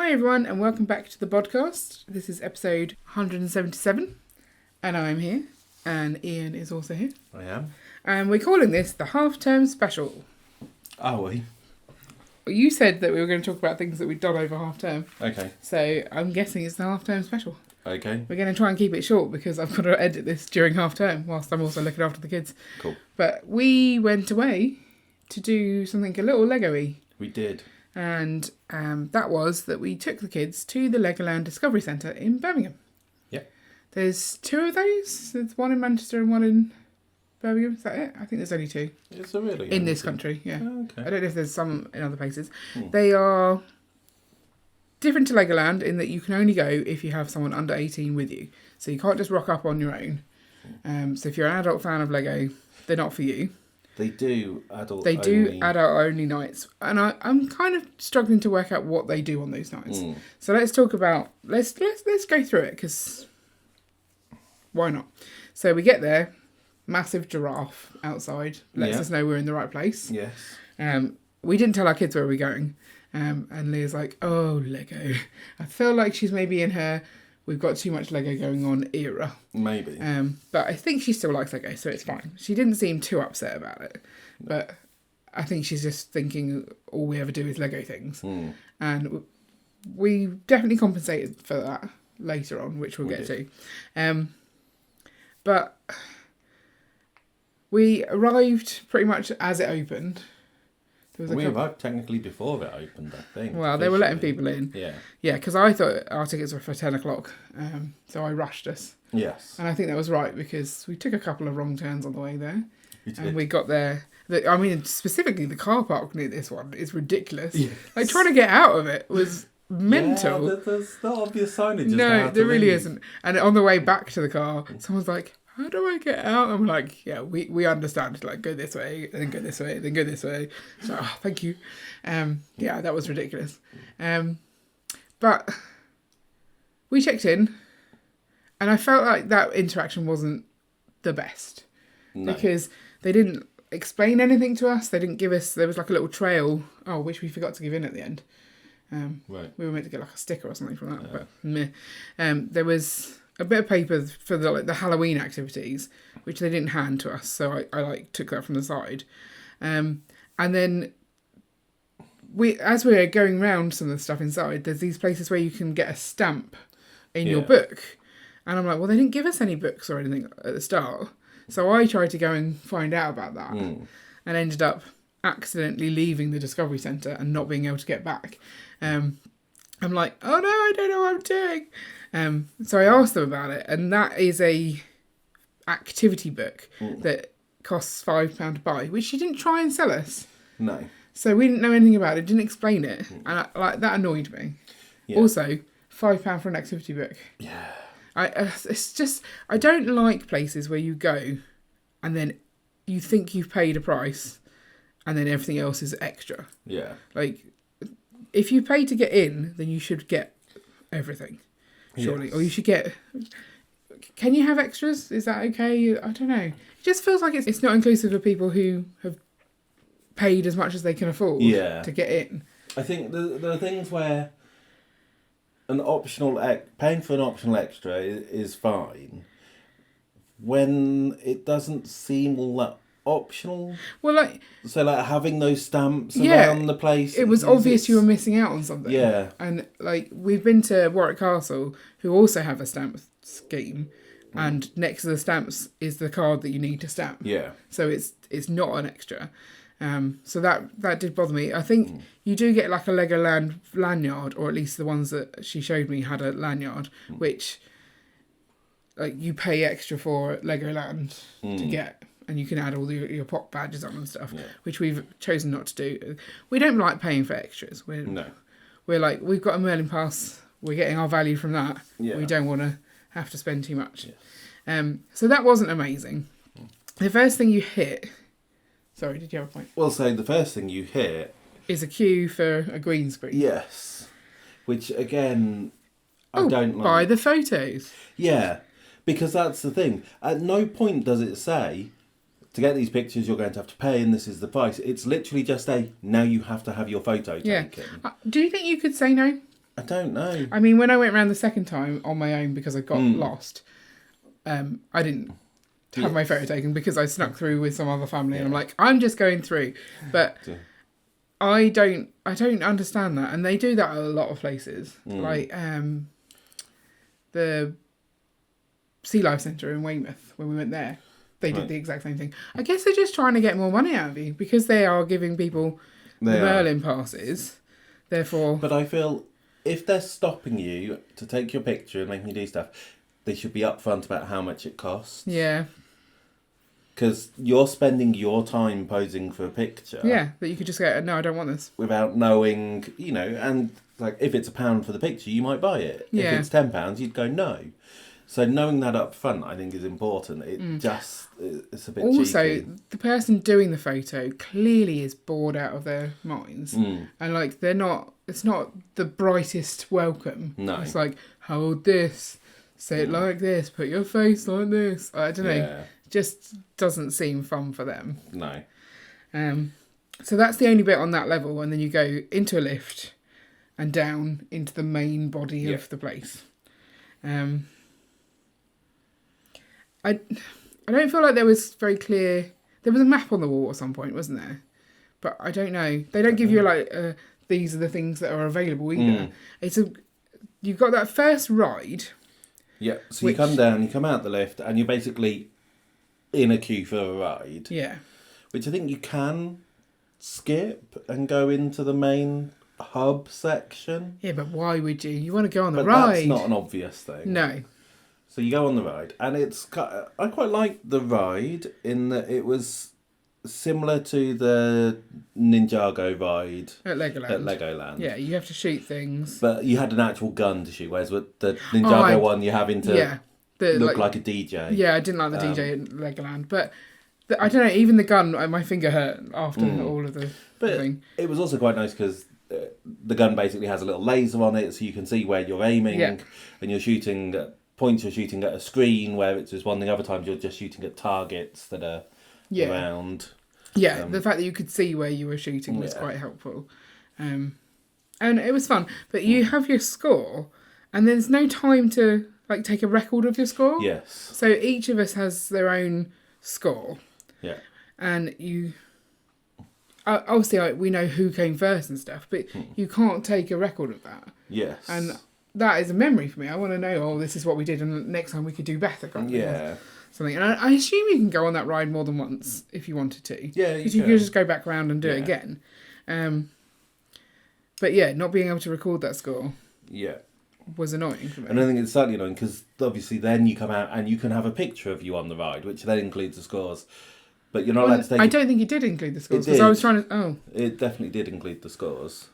Hi everyone and welcome back to the Bodcast. This is episode 177 and I'm here and Ian is also here. I am. And we're calling this the half-term special. Are we? You said that we were going to talk about things that we'd done over half-term. Okay. So I'm guessing it's the half-term special. Okay. We're going to try and keep it short because I've got to edit this during half-term whilst I'm also looking after the kids. Cool. But we went away to do something a little Lego-y. We did. And that was that we took the kids to the Legoland Discovery Centre in Birmingham. Yep. There's two of those. There's one in Manchester and one in Birmingham. Is that it? I think there's only two. Is there really? In this country, yeah. Oh, okay. I don't know if there's some in other places. They are different to Legoland in that you can only go if you have someone under 18 with you. So you can't just rock up on your own. So if you're an adult fan of Lego, they're not for you. They do adult only nights, and I'm kind of struggling to work out what they do on those nights. So let's talk about let's go through it because why not? So we get there, massive giraffe outside lets us know we're in the right place. Yes. We didn't tell our kids where we're going, and Leah's like, "Oh, Lego." I feel like she's maybe in her "we've got too much Lego going on" era. Maybe. But I think she still likes Lego, so it's fine. She didn't seem too upset about it. But I think she's just thinking all we ever do is Lego things. And we definitely compensated for that later on, which we'll get to. But we arrived pretty much as it opened. We arrived technically before it opened, I think. Well, they were letting people in. Yeah. Yeah, because I thought our tickets were for 10 o'clock. So I rushed us. Yes. And I think that was right because we took a couple of wrong turns on the way there. We did. And we got there. Specifically the car park near this one is ridiculous. Yes. Like trying to get out of it was mental. Yeah, there's no obvious signage. No, there really isn't. And on the way back to the car, someone's like, "How do I get out?" I'm like, "Yeah, we understand. Like, go this way, then go this way, then go this way." So, thank you. Yeah, that was ridiculous. But we checked in, and I felt like that interaction wasn't the best. No. Because they didn't explain anything to us. They didn't give us... There was like a little trail, which we forgot to give in at the end. Right. We were meant to get like a sticker or something from that, but meh. There was a bit of paper for the Halloween activities, which they didn't hand to us, so I took that from the side. And then as we were going around some of the stuff inside, there's these places where you can get a stamp in your book. And I'm like, well, they didn't give us any books or anything at the start. So I tried to go and find out about that and ended up accidentally leaving the Discovery Centre and not being able to get back. I'm like, oh no, I don't know what I'm doing. So I asked them about it, and that is a activity book that costs £5 to buy, which she didn't try and sell us. No. So we didn't know anything about it, didn't explain it, and that annoyed me. Yeah. Also, £5 for an activity book. Yeah. It's just, I don't like places where you go and then you think you've paid a price and then everything else is extra. Yeah. Like, if you pay to get in, then you should get everything, surely. Yes. Or you should get... Can you have extras? Is that okay? I don't know. It just feels like it's not inclusive of people who have paid as much as they can afford to get in. I think there are things where paying for an optional extra is fine when it doesn't seem all that optional. Well, so having those stamps around the place. It was obvious you were missing out on something. Yeah. And we've been to Warwick Castle, who also have a stamp scheme, and next to the stamps is the card that you need to stamp. Yeah. So it's not an extra. So that did bother me. I think you do get like a Legoland lanyard, or at least the ones that she showed me had a lanyard, which you pay extra for at Legoland to get, and you can add all your pop badges on and stuff, which we've chosen not to do. We don't like paying for extras. We're like, we've got a Merlin pass, we're getting our value from that. Yeah. We don't want to have to spend too much. Yeah. So that wasn't amazing. The first thing you hit... Sorry, did you have a point? Well, so the first thing you hit... is a queue for a green screen. Yes. Which, again, I don't like. Buy the photos. Yeah, because that's the thing. At no point does it say, to get these pictures, you're going to have to pay and this is the price. It's literally just now you have to have your photo taken. Do you think you could say no? I don't know. I mean, when I went around the second time on my own because I got lost, I didn't have my photo taken because I snuck through with some other family, and I'm like, I'm just going through. But I don't understand that, and they do that at a lot of places, like the Sea Life Centre in Weymouth when we went there. They did the exact same thing. I guess they're just trying to get more money out of you because they are giving people the Merlin passes. Therefore, but I feel if they're stopping you to take your picture and making you do stuff, they should be upfront about how much it costs. Yeah. Because you're spending your time posing for a picture. Yeah, that you could just go, no, I don't want this. Without knowing, and like if it's £1 for the picture, you might buy it. Yeah. If it's £10, you'd go no. So knowing that up front, I think, is important. It's a bit also, cheeky. the person doing the photo clearly is bored out of their minds. And like, it's not the brightest welcome. No. It's like, hold this, say it like this, put your face like this. I don't know. Yeah. Just doesn't seem fun for them. No. So that's the only bit on that level. And then you go into a lift and down into the main body of the place. I don't feel like there was very clear. There was a map on the wall at some point, wasn't there? But I don't know. They don't give you like these are the things that are available either. You've got that first ride. Yeah. So you come down, you come out the lift, and you're basically in a queue for a ride. Yeah. Which I think you can skip and go into the main hub section. Yeah, but why would you? You want to go on the But ride. that's not an obvious thing. No. So you go on the ride, and I quite liked the ride in that it was similar to the Ninjago ride At Legoland. Yeah, you have to shoot things. but you had an actual gun to shoot, whereas with the Ninjago one, you're having to look like a DJ. Yeah, I didn't like the DJ at Legoland, but I don't know. Even the gun, my finger hurt after all of the thing. It was also quite nice because the gun basically has a little laser on it, so you can see where you're aiming, and you're shooting at points. You're shooting at a screen where it's just one thing. Other times you're just shooting at targets that are around. Yeah, the fact that you could see where you were shooting was quite helpful, and it was fun. But you have your score, and there's no time to like take a record of your score. Yes. So each of us has their own score. Yeah. And you obviously we know who came first and stuff, but you can't take a record of that. Yes. And that is a memory for me. I want to know, this is what we did, and next time we could do better. Something. And I assume you can go on that ride more than once if you wanted to. Yeah, because you could just go back around and do it again. But yeah, not being able to record that score. Yeah. Was annoying for me. And I think it's slightly annoying because obviously then you come out and you can have a picture of you on the ride, which then includes the scores. But you're not allowed to take... I don't think it did include the scores because I was trying to... Oh. It definitely did include the scores.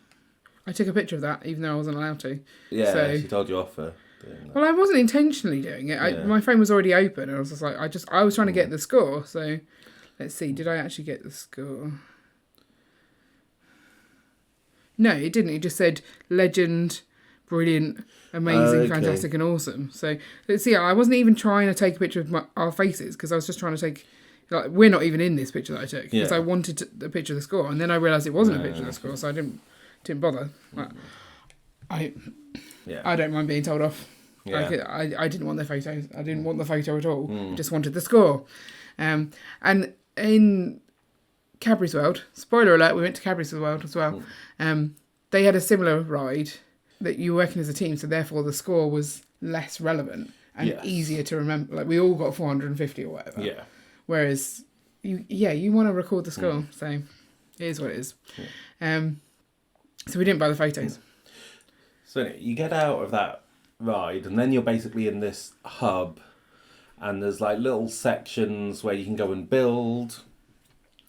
I took a picture of that even though I wasn't allowed to. Yeah, so... she told you off for doing that. Well, I wasn't intentionally doing it. My phone was already open and I was just like... I was trying to get the score, so... Let's see, did I actually get the score? No, it didn't. It just said legend... Brilliant, amazing, fantastic, and awesome. So let's see. I wasn't even trying to take a picture of our faces because I was just trying to take. Like, we're not even in this picture that I took because I wanted a picture of the score, and then I realised it wasn't a picture of the score, so I didn't bother. Like, I don't mind being told off. Yeah. Like, I didn't want the photos. I didn't want the photo at all. I just wanted the score. And in Cadbury's World, spoiler alert, we went to Cadbury's World as well. They had a similar ride. That you were working as a team, so therefore the score was less relevant and easier to remember. Like, we all got 450 or whatever. Yeah. Whereas, you want to record the score, so it is what it is. Yeah. So we didn't buy the photos. So you get out of that ride, and then you're basically in this hub, and there's like little sections where you can go and build.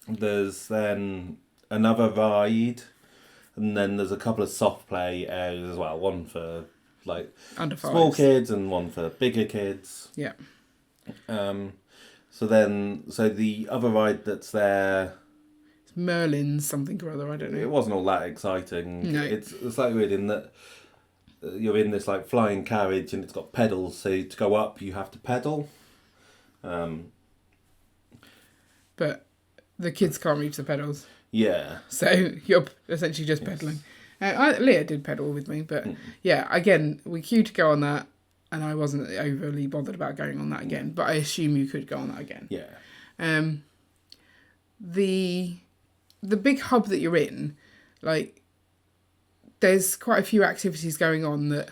There's then another ride. And then there's a couple of soft play areas as well. One for like small kids and one for bigger kids. Yeah. So the other ride that's there... It's Merlin's something or other, I don't know. It wasn't all that exciting. No. It's like weird in that you're in this like flying carriage and it's got pedals. So to go up, you have to pedal. But the kids can't reach the pedals. Yeah. So you're essentially just pedalling. Leah did pedal with me, but yeah, again, we queued to go on that, and I wasn't overly bothered about going on that again. But I assume you could go on that again. Yeah. The big hub that you're in, like, there's quite a few activities going on that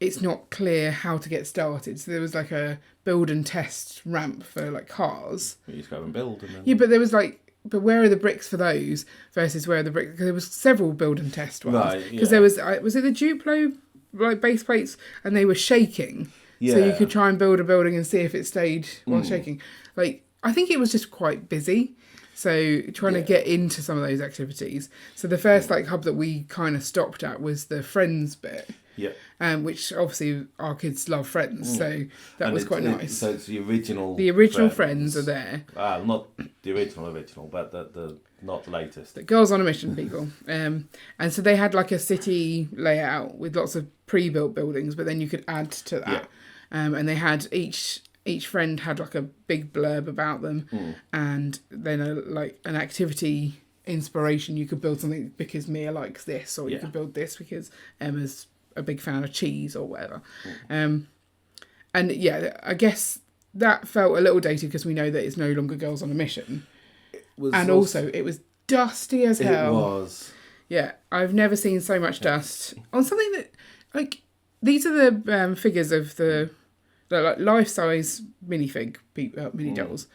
it's not clear how to get started. So there was like a build and test ramp for like cars. You just go and build. And then... Yeah, but there was like, but where are the bricks for those versus where are the bricks? Because there was several build and test ones. Right. Because there was it the Duplo like base plates, and they were shaking. Yeah. So you could try and build a building and see if it stayed while shaking. Like, I think it was just quite busy. So trying to get into some of those activities. So the first like hub that we kind of stopped at was the Friends bit. Yeah. Which obviously our kids love Friends, so that was quite nice. So it's the original. The original Friends are there. Not the original, but the not the latest. The Girls on a Mission people. And so they had like a city layout with lots of pre-built buildings, but then you could add to that. Yeah. And they had each friend had like a big blurb about them, and then an activity inspiration. You could build something because Mia likes this, or you could build this because Emma's a big fan of cheese or whatever. And yeah, I guess that felt a little dated because we know that it's no longer Girls on a Mission. And also it was dusty as hell. It was. Yeah, I've never seen so much dust on something that, like, these are the figures of the like life-size minifig mini dolls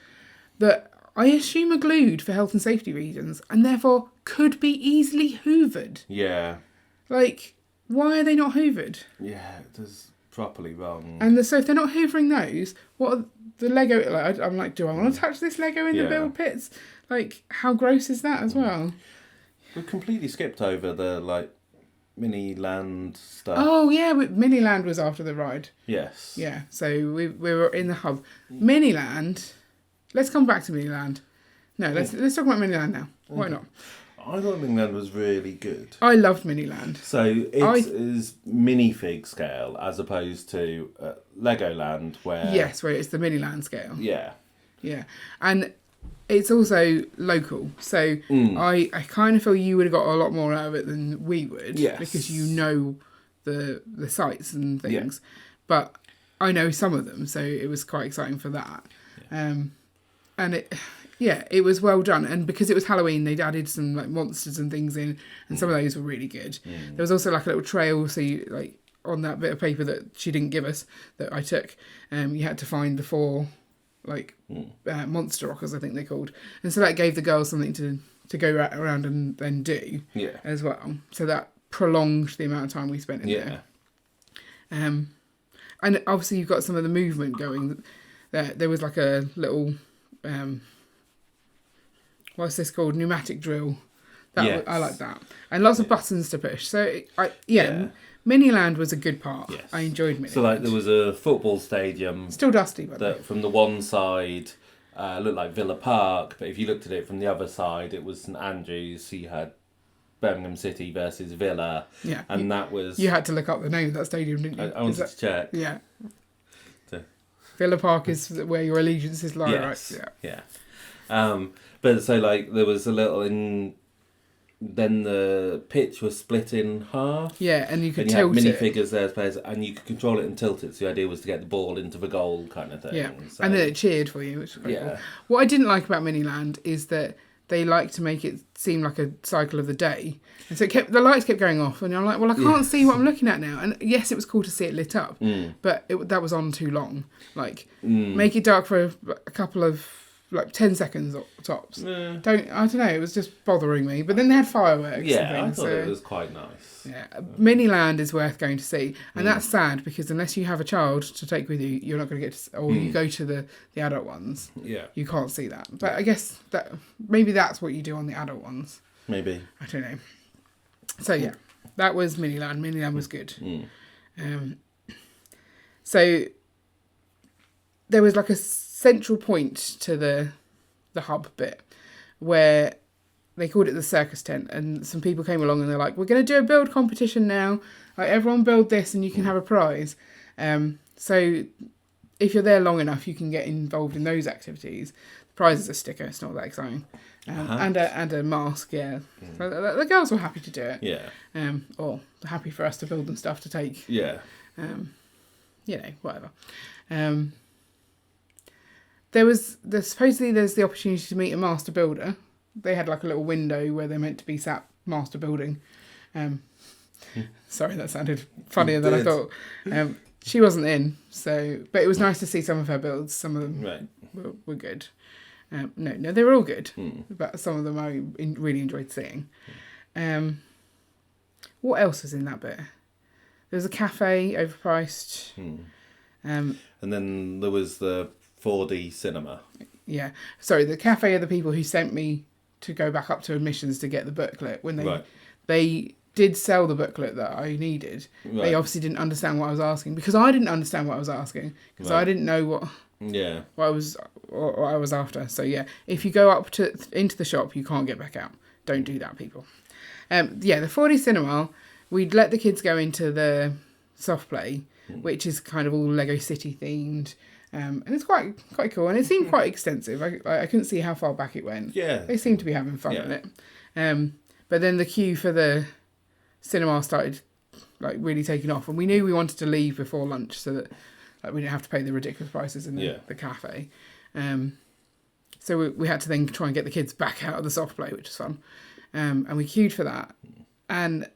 that I assume are glued for health and safety reasons and therefore could be easily hoovered. Yeah. Like, why are they not hoovered? Yeah, it is properly wrong. And so if they're not hoovering those, what are the Lego... Like, I'm like, do I want to touch this Lego in the build pits? Like, how gross is that as well? We completely skipped over the, like, Miniland stuff. Oh, yeah, Miniland was after the ride. Yes. Yeah, so we were in the hub. Miniland... Let's come back to Miniland. No, let's talk about Miniland now. Why not? I thought Miniland was really good. I loved Miniland. So it is minifig scale as opposed to Legoland where... Yes, where it's the Miniland scale. Yeah. Yeah. And it's also local. So I kind of feel you would have got a lot more out of it than we would. Yes. Because you know the sites and things. Yeah. But I know some of them, so it was quite exciting for that. Yeah. And it was well done. And because it was Halloween, they'd added some like monsters and things in, and some of those were really good. There was also like a little trail, so you, like on that bit of paper that she didn't give us, that I took, you had to find the 4 like monster rockers, I think they're called. And so that gave the girls something to go around and then do as well. So that prolonged the amount of time we spent in there. And obviously you've got some of the movement going. There was like a little... what's this called? Pneumatic drill. I like that. And lots of buttons to push. So, Miniland was a good part. Yes. I enjoyed Miniland. So, like, there was a football stadium. Still dusty, by the way. From the one side, looked like Villa Park, but if you looked at it from the other side, it was St Andrews. So you had Birmingham City versus Villa. Yeah. And that was... You had to look up the name of that stadium, didn't you? I wanted to check. Yeah. Villa Park is where your allegiances lie, right? Yeah. But so like there was a little then the pitch was split in half. Yeah, and you could tilt it. Had minifigures there as players, and you could control it and tilt it. So the idea was to get the ball into the goal kind of thing. Yeah, so, and then it cheered for you, which was quite cool. What I didn't like about Miniland is that they like to make it seem like a cycle of the day. And so the lights kept going off, and I'm like, well, I can't see what I'm looking at now. And yes, it was cool to see it lit up, but that was on too long. Like, make it dark for a couple of, like, 10 seconds tops. I don't know, it was just bothering me. But then they had fireworks and things. I thought it was quite nice. Yeah, Miniland is worth going to see. And that's sad, because unless you have a child to take with you, you're not going to get to... Or you go to the adult ones. Yeah. You can't see that. But I guess that maybe that's what you do on the adult ones. Maybe. I don't know. So, yeah, that was Miniland. Miniland was good. So, there was like a central point to the hub bit where they called it the circus tent, and some people came along and they're like, we're going to do a build competition now. Like, everyone build this and you can have a prize. So, if you're there long enough, you can get involved in those activities. Prize is a sticker. It's not that exciting. And a mask, yeah. So the girls were happy to do it. Yeah. Or happy for us to build them stuff to take. Yeah. Whatever. Supposedly there's the opportunity to meet a master builder. They had like a little window where they're meant to be sat master building. Sorry, that sounded funnier than I thought. She wasn't in, but it was nice to see some of her builds. Some of them were good. No, they were all good, but some of them I really enjoyed seeing. What else was in that bit? There was a cafe, overpriced. And then there was the 4D cinema. Yeah. Sorry, the cafe are the people who sent me to go back up to admissions to get the booklet. When they did sell the booklet that I needed, they obviously didn't understand what I was asking, because I didn't understand what I was asking, because I didn't know what I was after. So yeah, if you go up into the shop, you can't get back out. Don't do that, people. The 4D cinema, we'd let the kids go into the soft play, which is kind of all Lego City themed. And it's quite cool, and it seemed quite extensive. I couldn't see how far back it went. Yeah, they seemed to be having fun with it. But then the queue for the cinema started like really taking off, and we knew we wanted to leave before lunch so that we didn't have to pay the ridiculous prices in the cafe. So we had to then try and get the kids back out of the soft play, which was fun. And we queued for that, and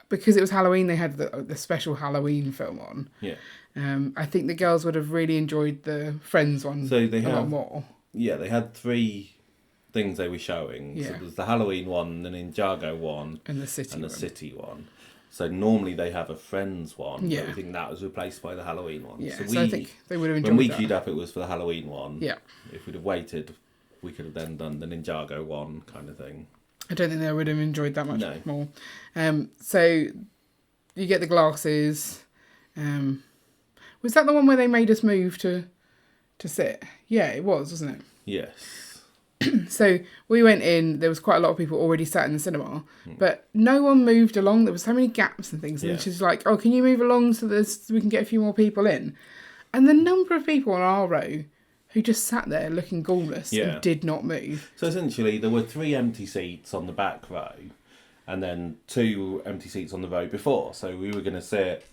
because it was Halloween, they had the special Halloween film on. Yeah. I think the girls would have really enjoyed the Friends one a lot more. Yeah, they had 3 things they were showing. Yeah. So there was the Halloween one, the Ninjago one, and the City one. So normally they have a Friends one, but I think that was replaced by the Halloween one. Yeah, so I think they would have enjoyed when we queued up, it was for the Halloween one. Yeah. If we'd have waited, we could have then done the Ninjago one kind of thing. I don't think they would have enjoyed that much more. So you get the glasses. Was that the one where they made us move to sit? Yeah, it was, wasn't it? Yes. So we went in, there was quite a lot of people already sat in the cinema, but no one moved along. There were so many gaps and things. And she's like, oh, can you move along so we can get a few more people in? And the number of people on our row who just sat there looking gormless and did not move. So essentially there were 3 empty seats on the back row and then 2 empty seats on the row before. So we were going to sit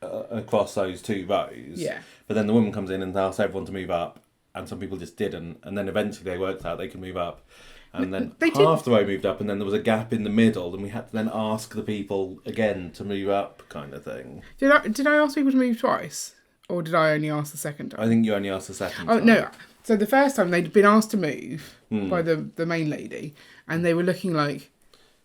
across those 2 rows. Yeah. But then the woman comes in and asks everyone to move up, and some people just didn't. And then eventually they worked out they could move up. And then half the row moved up, and then there was a gap in the middle, and we had to then ask the people again to move up, kind of thing. Did I ask people to move twice? Or did I only ask the second time? I think you only asked the second time. Oh, no. So the first time they'd been asked to move by the main lady, and they were looking like,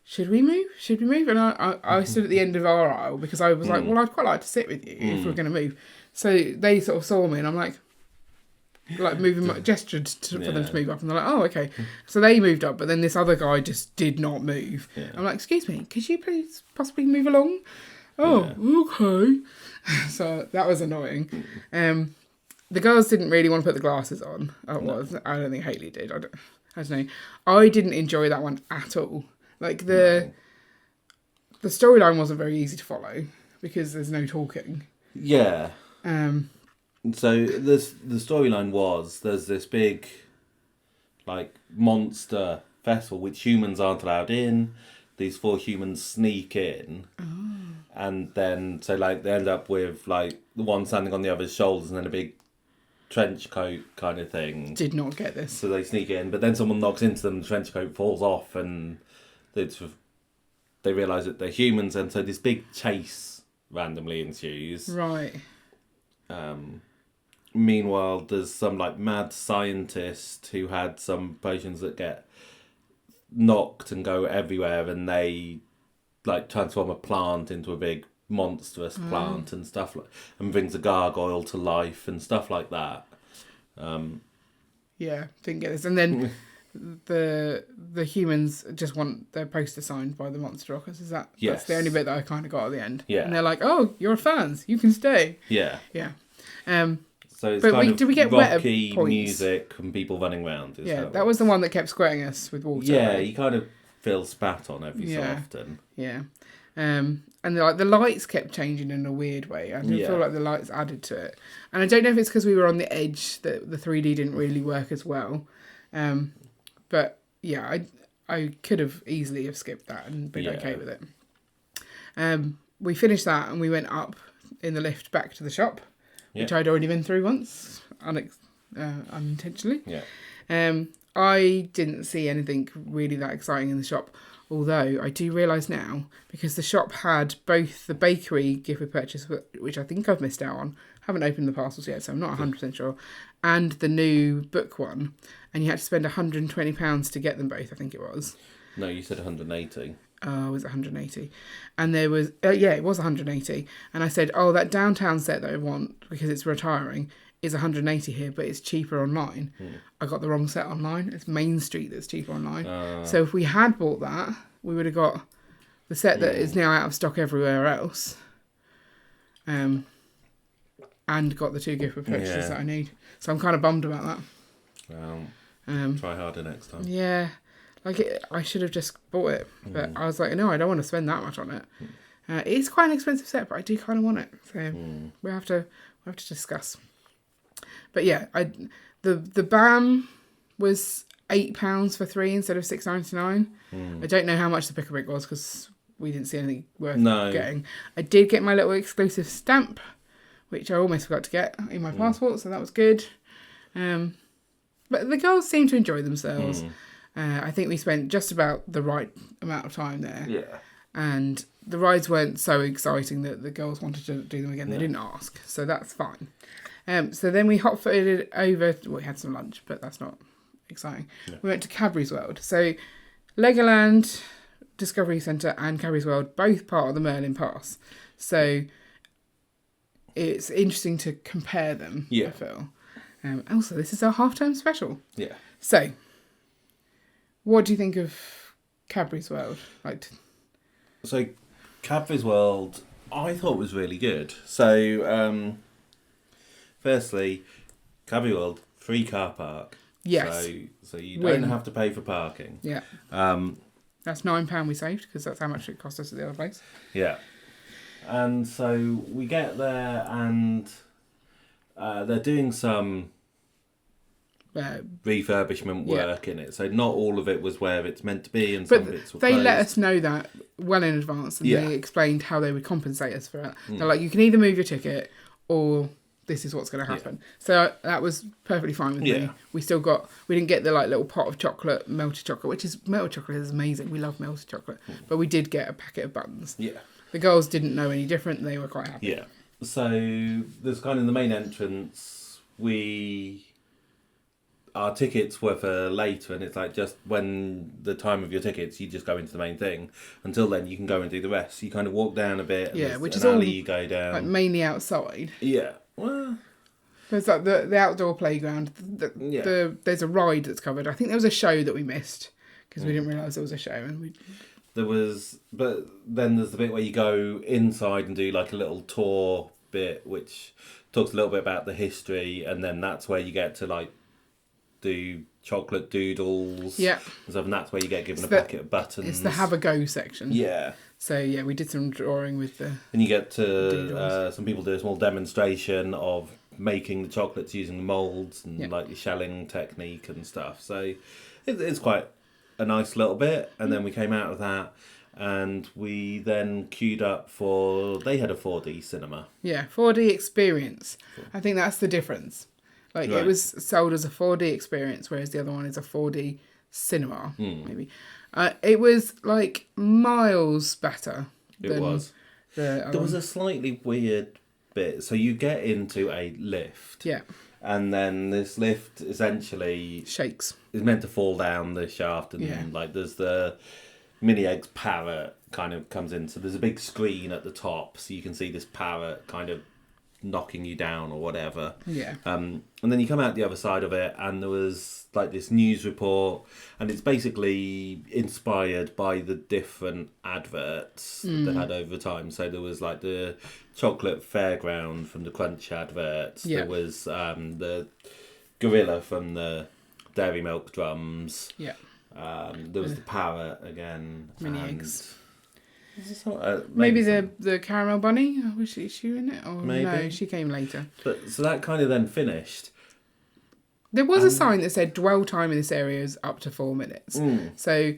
should we move? Should we move? And I stood at the end of our aisle because I was like, well, I'd quite like to sit with you if we're going to move. So they sort of saw me, and I'm like moving, gestured for them to move up, and they're like, oh, okay. So they moved up, but then this other guy just did not move. Yeah. I'm like, excuse me, could you please possibly move along? Oh, okay. So that was annoying. The girls didn't really want to put the glasses on. I don't think Hayley did. I don't know. I didn't enjoy that one at all. Like the storyline wasn't very easy to follow because there's no talking. Yeah. So the storyline was there's this big like monster festival which humans aren't allowed in. These 4 humans sneak in. Oh. And then so like they end up with like the one standing on the other's shoulders and then a big trench coat kind of thing. Did not get this. So they sneak in, but then someone knocks into them, the trench coat falls off, and they realise that they're humans, and so this big chase randomly ensues. Right. Meanwhile, there's some like mad scientist who had some potions that get knocked and go everywhere, and they like transform a plant into a big monstrous plant and stuff like, and brings a gargoyle to life and stuff like that. Yeah, didn't get this. And then the humans just want their poster signed by the monster rockers. Is that? Yes. That's the only bit that I kind of got at the end. Yeah. And they're like, "Oh, you're fans. You can stay." Yeah. Yeah. So it's did we get rocky music and people running around? That was the one that kept squirting us with water. Yeah, you kind of feel spat on every so often. Yeah. And the lights kept changing in a weird way. I didn't feel like the lights added to it. And I don't know if it's because we were on the edge that the 3D didn't really work as well. But yeah, I could have easily have skipped that and been okay with it. We finished that and we went up in the lift back to the shop, which I'd already been through once, unintentionally. Yeah. I didn't see anything really that exciting in the shop, although I do realise now, because the shop had both the bakery gift with purchase, which I think I've missed out on, haven't opened the parcels yet, so I'm not 100% sure, and the new book one, and you had to spend £120 to get them both, I think it was. No, you said 180. Was it 180? And there was, it was 180. And I said, that downtown set that I want, because it's retiring, is 180 here, but it's cheaper online. I got the wrong set online. It's Main Street that's cheaper online. So if we had bought that, we would have got the set that is now out of stock everywhere else. And got the 2 gift with purchases that I need. So I'm kind of bummed about that. Well, try harder next time. Yeah. I should have just bought it. But I was like, no, I don't want to spend that much on it. It is quite an expensive set, but I do kind of want it. So we'll have to discuss. But yeah, the BAM was £8 for 3 instead of $6.99. I don't know how much the Pick-a-Brick was because we didn't see anything worth getting. I did get my little exclusive stamp, which I almost forgot to get in my passport, so that was good. But the girls seemed to enjoy themselves. I think we spent just about the right amount of time there. Yeah. And the rides weren't so exciting that the girls wanted to do them again. They didn't ask, so that's fine. So then we hot-footed over... Well, we had some lunch, but that's not exciting. No. We went to Cadbury's World. So Legoland Discovery Centre and Cadbury's World, both part of the Merlin Pass. So it's interesting to compare them, I feel. Also, this is our half-term special. Yeah. So, what do you think of Cadbury's World? So, Cadbury's World, I thought was really good. So, firstly, Cadbury World, free car park. Yes. So you don't have to pay for parking. Yeah. That's £9 we saved because that's how much it cost us at the other place. Yeah. And so we get there and they're doing some refurbishment work in it. So not all of it was where it's meant to be and some of it's they let us know that well in advance and they explained how they would compensate us for it. They're like, you can either move your ticket or this is what's going to happen. So that was perfectly fine with me. We didn't get the little pot of chocolate, melted chocolate, melted chocolate is amazing. We love melted chocolate. But we did get a packet of buns. Yeah. The girls didn't know any different. They were quite happy. Yeah. So there's kind of the main entrance. Our tickets were for later, and it's just when the time of your tickets, you just go into the main thing. Until then, you can go and do the rest. You kind of walk down a bit. Yeah, which is an all alley you go down. Mainly outside. Yeah. Well, there's the outdoor playground. There's a ride that's covered. I think there was a show that we missed because we didn't realise there was a show, and but then there's the bit where you go inside and do a little tour bit, which talks a little bit about the history, and then that's where you get to do chocolate doodles. Yeah. And that's where you get given a packet of buttons. It's the have a go section. Yeah. So we did some drawing with the. And you get to some people do a small demonstration of making the chocolates using the moulds and the shelling technique and stuff. So it's quite a nice little bit. And then we came out of that and we then queued up they had a 4D cinema. Yeah, 4D experience. I think that's the difference. It was sold as a 4D experience, whereas the other one is a 4D cinema, maybe. It was miles better. It was. There was a slightly weird bit. So you get into a lift. Yeah. And then this lift essentially shakes. Is meant to fall down the shaft, and there's the mini eggs parrot kind of comes in. So there's a big screen at the top, so you can see this parrot kind of knocking you down or whatever. Yeah. And then you come out the other side of it, and there was this news report, and it's basically inspired by the different adverts that had over time. So there was the chocolate fairground from the Crunch adverts. Yeah. There was the gorilla from the Dairy Milk drums. Yeah. There was the parrot again. Mini eggs. Maybe the caramel bunny. Was she in it? Or maybe. No, she came later. But so that kind of then finished. There was a sign that said dwell time in this area is up to 4 minutes. So,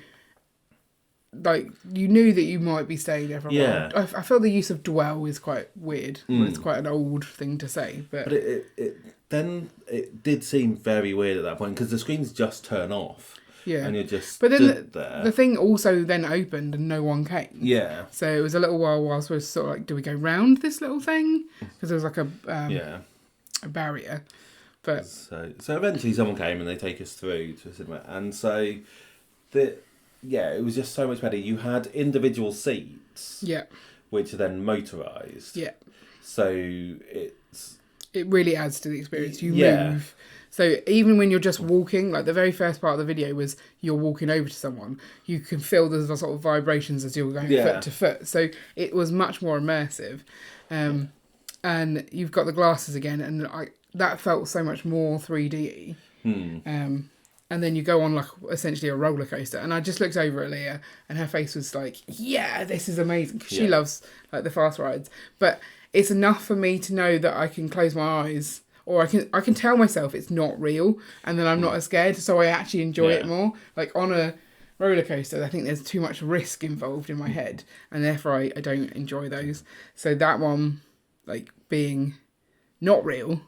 like, you knew that you might be staying there for a while. I feel the use of dwell is quite weird. It's quite an old thing to say. But it did seem very weird at that point because the screens just turn off. Yeah. And you're just but then there. The thing also then opened and no one came. Yeah. So it was a little while whilst we were sort of like, do we go round this little thing? Because there was like a barrier. But so eventually someone came and they take us through to a cinema. And so, it was just so much better. You had individual seats. Yeah. Which are then motorised. Yeah. So it really adds to the experience. You move. So even when you're just walking, like the very first part of the video was you're walking over to someone, you can feel the sort of vibrations as you're going foot to foot. So it was much more immersive. And you've got the glasses again, and that felt so much more 3D. And then you go on like essentially a roller coaster. And I just looked over at Leah and her face was like, yeah, this is amazing. Because she loves like the fast rides. But it's enough for me to know that I can close my eyes. Or I can tell myself it's not real, and then I'm not as scared, so I actually enjoy it more. Like on a roller coaster, I think there's too much risk involved in my head, and therefore I don't enjoy those. So that one, like being not real,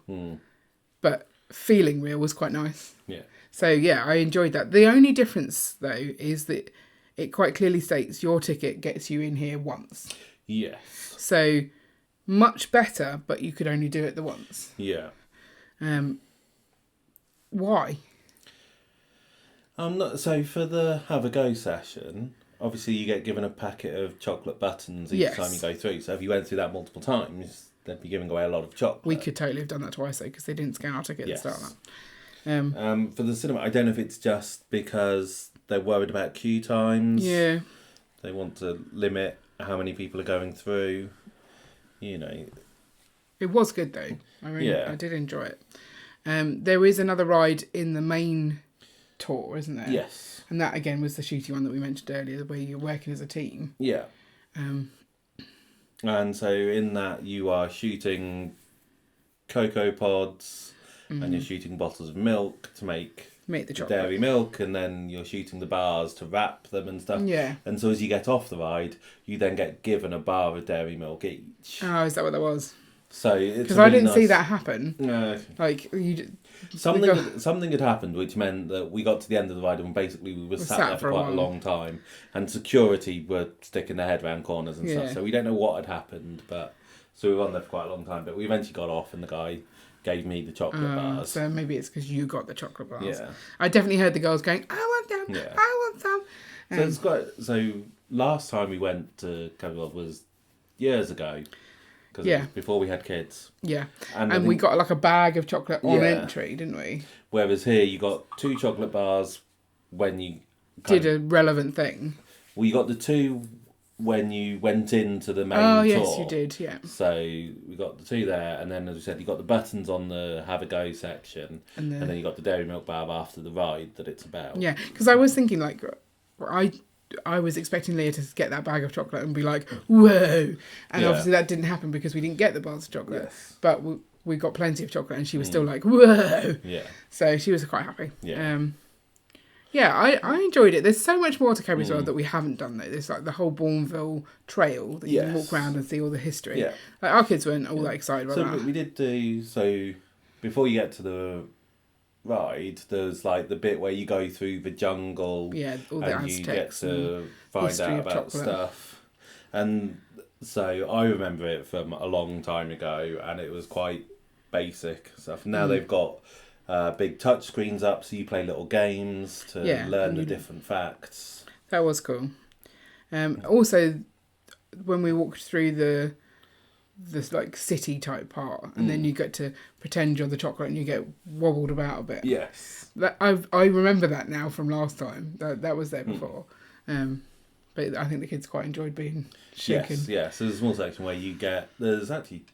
but feeling real, was quite nice. Yeah. So yeah, I enjoyed that. The only difference though is that it quite clearly states your ticket gets you in here once. Yes. So much better, but you could only do it the once. Yeah. Why? So for the have a go session, obviously you get given a packet of chocolate buttons each time you go through. So if you went through that multiple times, they'd be giving away a lot of chocolate. We could totally have done that twice though, because they didn't scan our ticket to start that. For the cinema, I don't know if it's just because they're worried about queue times. Yeah. They want to limit how many people are going through. You know. It was good though. I did enjoy it. There is another ride in the main tour, isn't there? Yes. And that again was the shooting one that we mentioned earlier, where you're working as a team. Yeah. And so in that you are shooting Cocoa Pods and you're shooting bottles of milk to make the chocolate. Dairy milk, and then you're shooting the bars to wrap them and stuff. Yeah. And so as you get off the ride, you then get given a bar of dairy milk each. Oh, is that what that was? So it's because I didn't see that happen. No. Like something had happened, which meant that we got to the end of the ride and basically we were sat there for quite a long time, and security were sticking their head around corners and stuff. So we don't know what had happened, but so we were on there for quite a long time. But we eventually got off, and the guy gave me the chocolate bars. So maybe it's because you got the chocolate bars. Yeah. I definitely heard the girls going, I want them, Yeah. I want them. So it's quite. So last time we went to Cadbury was years ago. Because it was before we had kids. Yeah. And we got like a bag of chocolate on entry, didn't we? Whereas here you got 2 chocolate bars when you did a relevant thing. Well, you got the 2 when you went into the main tour. Oh, yes, you did, yeah. So we got the 2 there, and then as we said, you got the buttons on the have a go section, and then you got the dairy milk bar after the ride that it's about. Yeah, because I was thinking like, I was expecting Leah to get that bag of chocolate and be like, whoa. And obviously that didn't happen because we didn't get the bars of chocolate. Yes. But we got plenty of chocolate and she was still like, whoa. Yeah. So she was quite happy. Yeah. I enjoyed it. There's so much more to Cadbury's World that we haven't done though. There's like the whole Bourneville trail that you can walk around and see all the history. Yeah. Like our kids weren't all that excited about that. So we did do, before you get to the ride, there's like the bit where you go through the jungle, all the and you get to find out about stuff. And so I remember it from a long time ago, and it was quite basic stuff. Now they've got big touch screens up, so you play little games to learn the different facts. That was cool. Also, when we walked through this like city type part, and then you get to pretend you're the chocolate and you get wobbled about a bit. Yes. I remember that now from last time. That was there before. But I think the kids quite enjoyed being shaken. Yes. So there's a small section where there's actually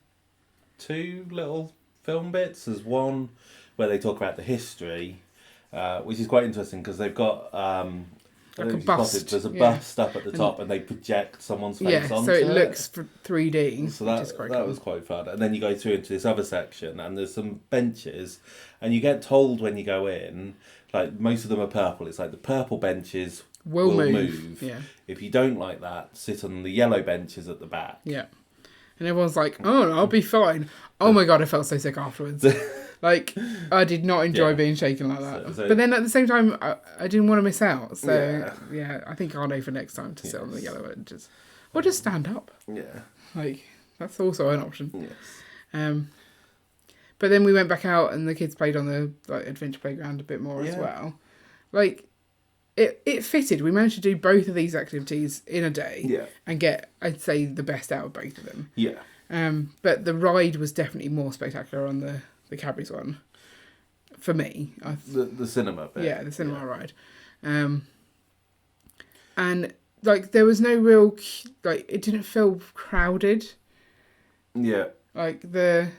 2 little film bits. There's one where they talk about the history, which is quite interesting because they've got like a bust. There's a bust up at the top, and they project someone's face onto so it it. looks for 3D. So that cool. was quite fun. And then you go through into this other section, and there's some benches, and you get told when you go in, like most of them are purple. It's like the purple benches will move. Yeah. If you don't like that, sit on the yellow benches at the back. Yeah. And everyone's like, oh, I'll be fine. Oh my God, I felt so sick afterwards. Like, I did not enjoy being shaken like that. But then at the same time, I didn't want to miss out. So, I think I'll know for next time to sit on the yellow benches. Or just stand up. Yeah. Like, that's also an option. Yes. But then we went back out and the kids played on the adventure playground a bit more as well. Like, it fitted. We managed to do both of these activities in a day and get, I'd say, the best out of both of them. Yeah. But the ride was definitely more spectacular on the Cadbury's one for me. The cinema bit. Yeah, the cinema ride. And like there was no real it didn't feel crowded. Yeah. Like the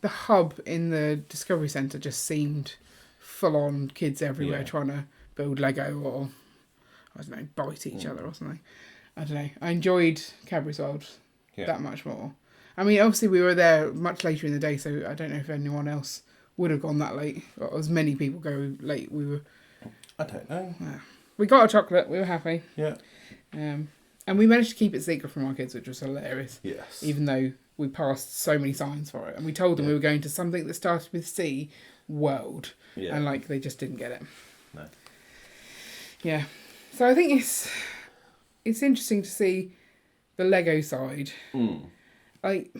hub in the Discovery Centre just seemed full on kids everywhere trying to build Lego or I don't know, bite each other or something. I don't know. I enjoyed Cadbury's World that much more. I mean, obviously we were there much later in the day, so I don't know if anyone else would have gone that late. Or as many people go late. I don't know. We got a chocolate. We were happy. Yeah. And we managed to keep it secret from our kids, which was hilarious. Yes. Even though we passed so many signs for it, and we told them we were going to something that started with C, World, and they just didn't get it. No. Yeah. So I think it's interesting to see the Lego side. Like,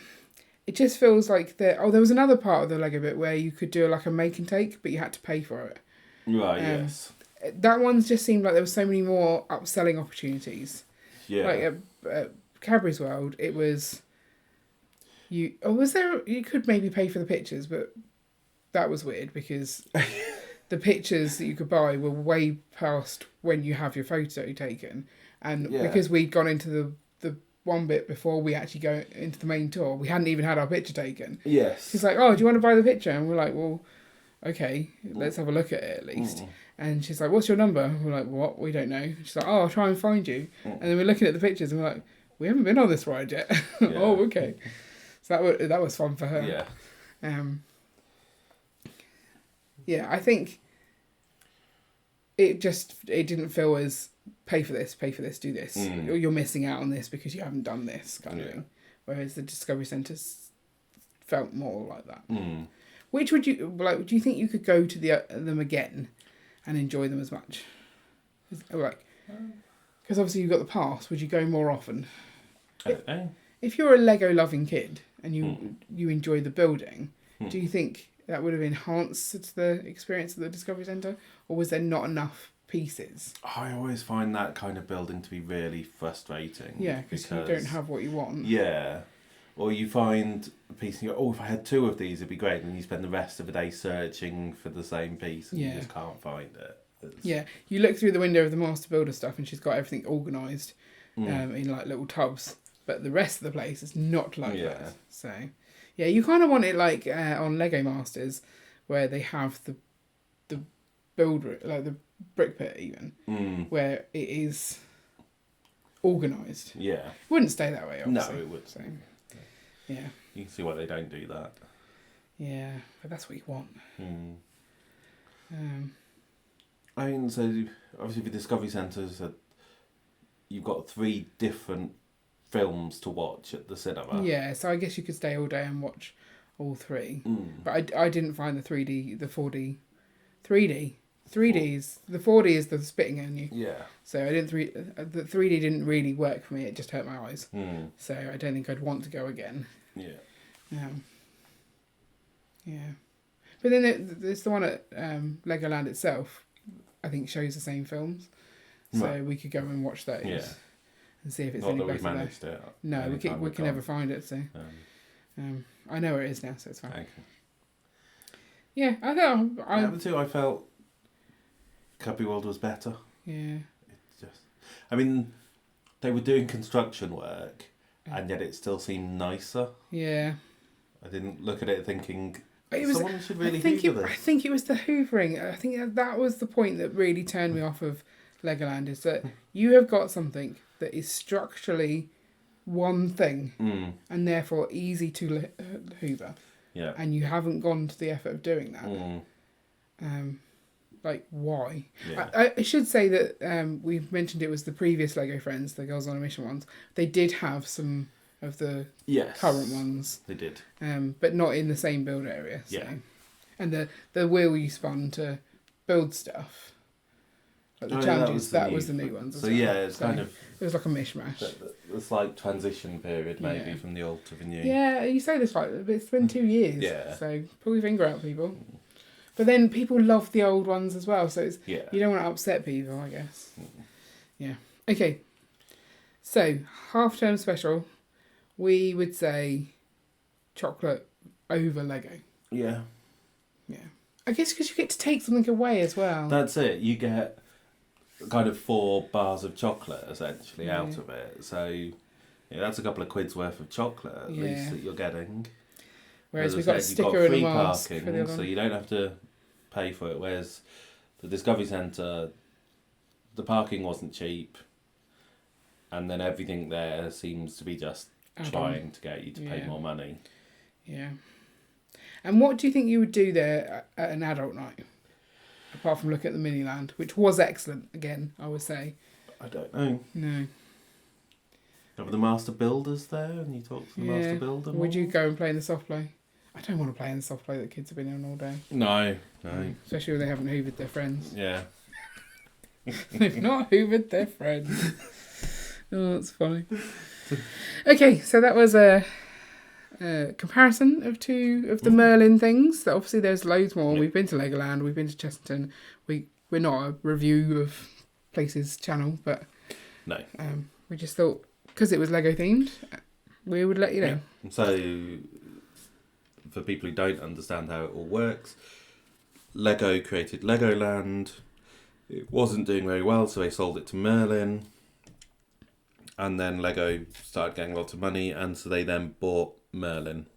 it just feels like there was another part of the Lego bit where you could do like a make and take, but you had to pay for it. Right, yes. That one just seemed like there was so many more upselling opportunities. Yeah. Like at Cadbury's World, it was... You could maybe pay for the pictures, but that was weird because the pictures that you could buy were way past when you have your photo taken. And because we'd gone into the one bit before we actually go into the main tour, we hadn't even had our picture taken. Yes. She's like, oh, do you want to buy the picture? And we're like, well, okay, let's have a look at it at least. And she's like, what's your number? And we're like, what? We don't know. She's like, oh, I'll try and find you. And then we're looking at the pictures and we're like, we haven't been on this ride yet. Oh, okay. So that was fun for her. Yeah. I think it didn't feel as pay for this, do this. You're missing out on this because you haven't done this kind of thing. Whereas the Discovery Centres felt more like that. Which would you like? Do you think you could go to them again and enjoy them as much? Like, because obviously you've got the pass. Would you go more often? I don't know. If you're a Lego loving kid and you enjoy the building, do you think that would have enhanced the experience of the Discovery Centre, or was there not enough pieces? I always find that kind of building to be really frustrating. Yeah, because you don't have what you want. Yeah. Or you find a piece and you go, oh, if I had 2 of these, it'd be great. And you spend the rest of the day searching for the same piece and you just can't find it. Yeah, you look through the window of the Master Builder stuff and she's got everything organised in like little tubs. But the rest of the place is not like that. So, yeah, you kind of want it like on Lego Masters where they have the builder, like the brick pit even, where it is organised. Yeah. It wouldn't stay that way, obviously. No, it would. So, yeah. You can see why they don't do that. Yeah, but that's what you want. I mean, so obviously the Discovery Centres, you've got 3 different films to watch at the cinema. Yeah, so I guess you could stay all day and watch all 3. But I didn't find the 3D, the 4D... 3D? 3Ds. The 4D is the spitting on you. Yeah. So the 3D didn't really work for me. It just hurt my eyes. So I don't think I'd want to go again. Yeah. Yeah. But then there's the one at Legoland itself, I think shows the same films. So we could go and watch those. Yeah. And see if it's any better there. It. No, we can never find it. So I know where it is now, so it's fine. Okay. Yeah, I thought... the 2 I felt Cadbury World was better. Yeah. I mean, they were doing construction work, and yet it still seemed nicer. Yeah. I didn't look at it thinking, someone should really hoover this. I think it was the hoovering. I think that was the point that really turned me off of Legoland is that you have got something that is structurally one thing and therefore easy to hoover. Yeah. And you haven't gone to the effort of doing that. Like, why? Yeah. I should say that we mentioned it was the previous Lego Friends, the Girls on a Mission ones. They did have some of the current ones. They did. But not in the same build area. So. Yeah. And the wheel you spun to build stuff. Like the challenges, that was the new ones. So yeah, it's kind of... It was like a mishmash. It's like transition period maybe from the old to the new. Yeah, you say this like, but it's been 2 years. Yeah. So pull your finger out, people. But then people love the old ones as well, so it's you don't want to upset people, I guess. Yeah. Okay. So, half-term special, we would say chocolate over Lego. Yeah. Yeah. I guess because you get to take something away as well. That's it. You get kind of 4 bars of chocolate, essentially, out of it. So, that's a couple of quid's worth of chocolate, at least, that you're getting. Whereas we've got a sticker and a mask parking, for the other so one. you don't have to pay for it. Whereas the Discovery Centre, the parking wasn't cheap, and then everything there seems to be just trying to get you to pay more money. Yeah. And what do you think you would do there at an adult night? Apart from look at the Miniland, which was excellent, again, I would say. I don't know. No. Have the master builders there and you talk to the master builder more? Would you go and play in the soft play? I don't want to play in the soft play that kids have been in all day. No. Especially when they haven't hoovered their friends. Yeah. They've not hoovered their friends. Oh, that's funny. Okay, so that was a comparison of 2 of the Merlin things. Obviously, there's loads more. We've been to Legoland, we've been to Chessington. We're not a review of places channel, but no. We just thought, because it was Lego themed, we would let you know. Yeah. So, for people who don't understand how it all works, Lego created Legoland. It wasn't doing very well, so they sold it to Merlin. And then Lego started getting lots of money, and so they then bought Merlin.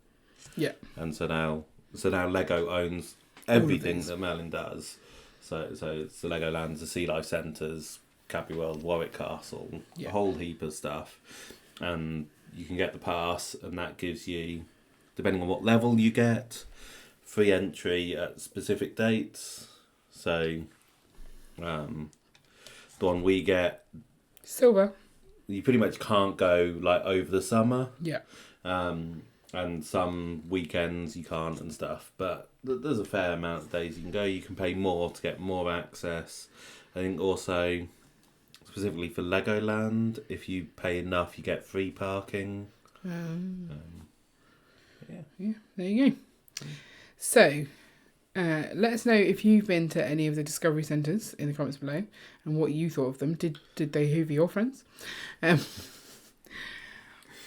Yeah. And so now Lego owns everything that Merlin does. So it's the Legolands, the Sea Life Centres, Cadbury World, Warwick Castle, a whole heap of stuff. And you can get the pass, and that gives you, depending on what level you get, free entry at specific dates. So the one we get, Silver. You pretty much can't go like over the summer. Yeah. And some weekends you can't and stuff. But there's a fair amount of days you can go. You can pay more to get more access. I think also, specifically for Legoland, if you pay enough, you get free parking. Yeah, there you go. So, let us know if you've been to any of the Discovery Centres in the comments below and what you thought of them. Did they hoover your friends?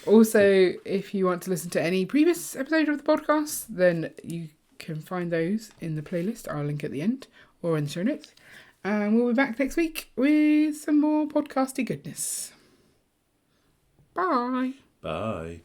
Also, if you want to listen to any previous episode of the podcast, then you can find those in the playlist. I'll link at the end or in the show notes. And we'll be back next week with some more podcasty goodness. Bye. Bye.